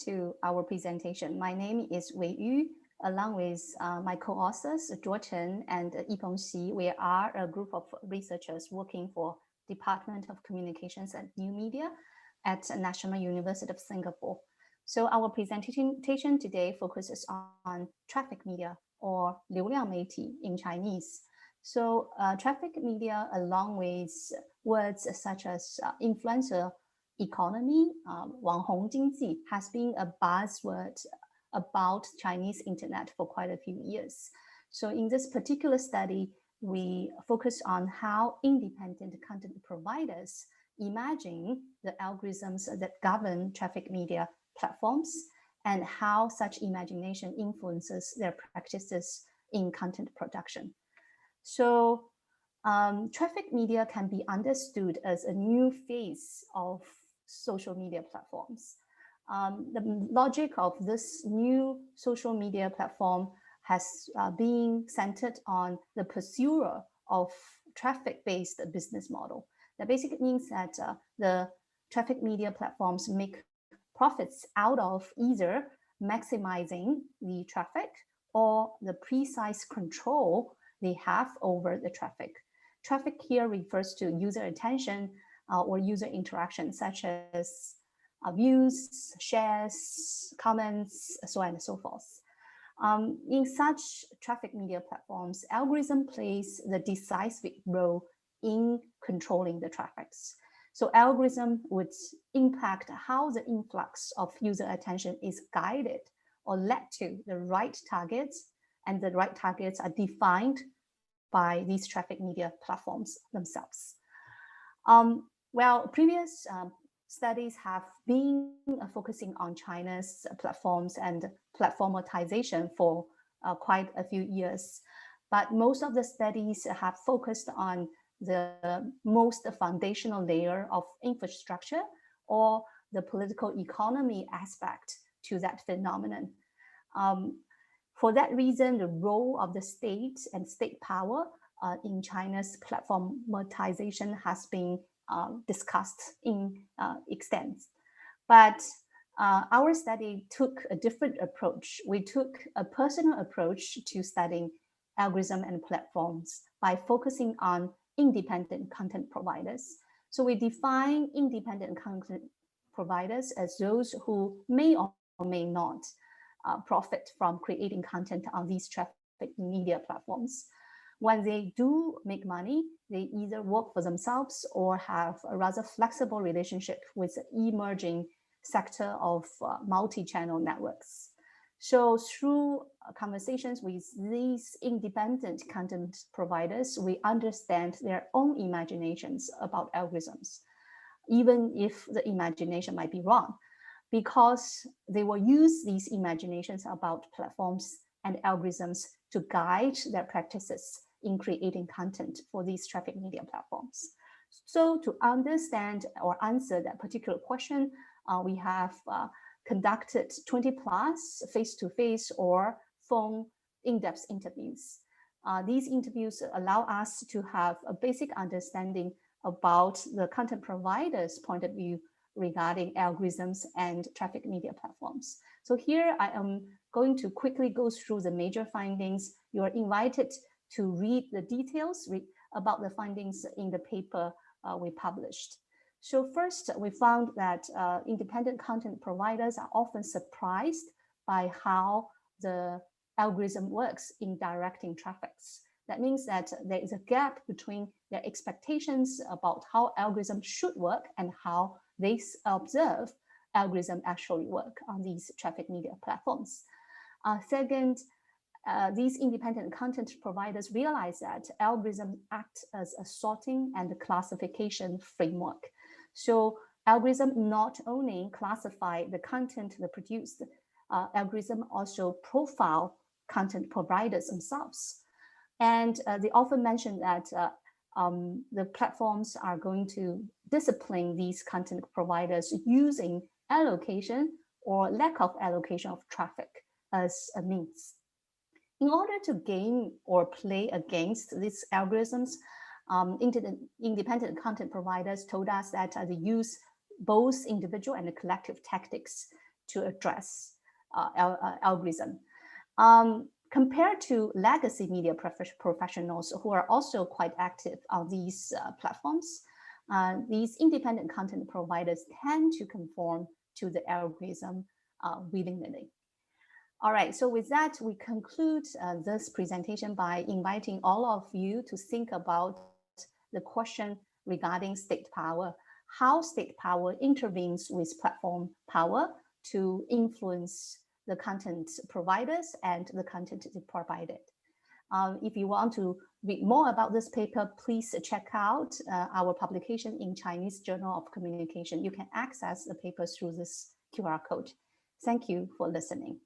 to our presentation. My name is Wei Yu, along with my co-authors, Chen and Yipeng Xi. We are a group of researchers working for Department of Communications and New Media at National University of Singapore. So our presentation today focuses on traffic media, or 流量媒体 in Chinese. So traffic media, along with words such as influencer economy, 网红经济, has been a buzzword about Chinese internet for quite a few years. So in this particular study, we focus on how independent content providers imagine the algorithms that govern traffic media platforms and how such imagination influences their practices in content production. So traffic media can be understood as a new phase of social media platforms. The logic of this new social media platform has been centered on the pursuer of traffic-based business model. That basically means that the traffic media platforms make profits out of either maximizing the traffic or the precise control they have over the traffic. Traffic here refers to user attention or user interaction, such as views, shares, comments, so on and so forth. In such traffic media platforms, algorithm plays the decisive role in controlling the traffics. So algorithm would impact how the influx of user attention is guided or led to the right targets, and the right targets are defined by these traffic media platforms themselves. Well, previous studies have been focusing on China's platforms and platformatization for quite a few years, but most of the studies have focused on the most foundational layer of infrastructure or the political economy aspect to that phenomenon. For that reason, the role of the state and state power in China's platformatization has been discussed in extent. But our study took a different approach. We took a personal approach to studying algorithm and platforms by focusing on independent content providers. So we define independent content providers as those who may or may not profit from creating content on these traffic media platforms. When they do make money, they either work for themselves or have a rather flexible relationship with the emerging sector of multi-channel networks. So through conversations with these independent content providers, we understand their own imaginations about algorithms, even if the imagination might be wrong, because they will use these imaginations about platforms and algorithms to guide their practices in creating content for these traffic media platforms. So to understand or answer that particular question, we have conducted 20 plus face-to-face or phone in-depth interviews. These interviews allow us to have a basic understanding about the content provider's point of view regarding algorithms and traffic media platforms. So here I am going to quickly go through the major findings. You are invited to read the details about the findings in the paper we published. So first, we found that independent content providers are often surprised by how the algorithm works in directing traffics. That means that there is a gap between their expectations about how algorithms should work and how they observe algorithms actually work on these traffic media platforms. Second, these independent content providers realize that algorithms act as a sorting and classification framework. So algorithms not only classify the content they produce, algorithms also profile content providers themselves. And they often mention that the platforms are going to discipline these content providers using allocation or lack of allocation of traffic as a means. In order to gain or play against these algorithms, independent content providers told us that they use both individual and collective tactics to address algorithm. Compared to legacy media professionals who are also quite active on these platforms, these independent content providers tend to conform to the algorithm willingly. All right, so with that, we conclude this presentation by inviting all of you to think about the question regarding state power, how state power intervenes with platform power to influence the content providers and the content provided. If you want to read more about this paper, please check out our publication in Chinese Journal of Communication. You can access the paper through this QR code. Thank you for listening.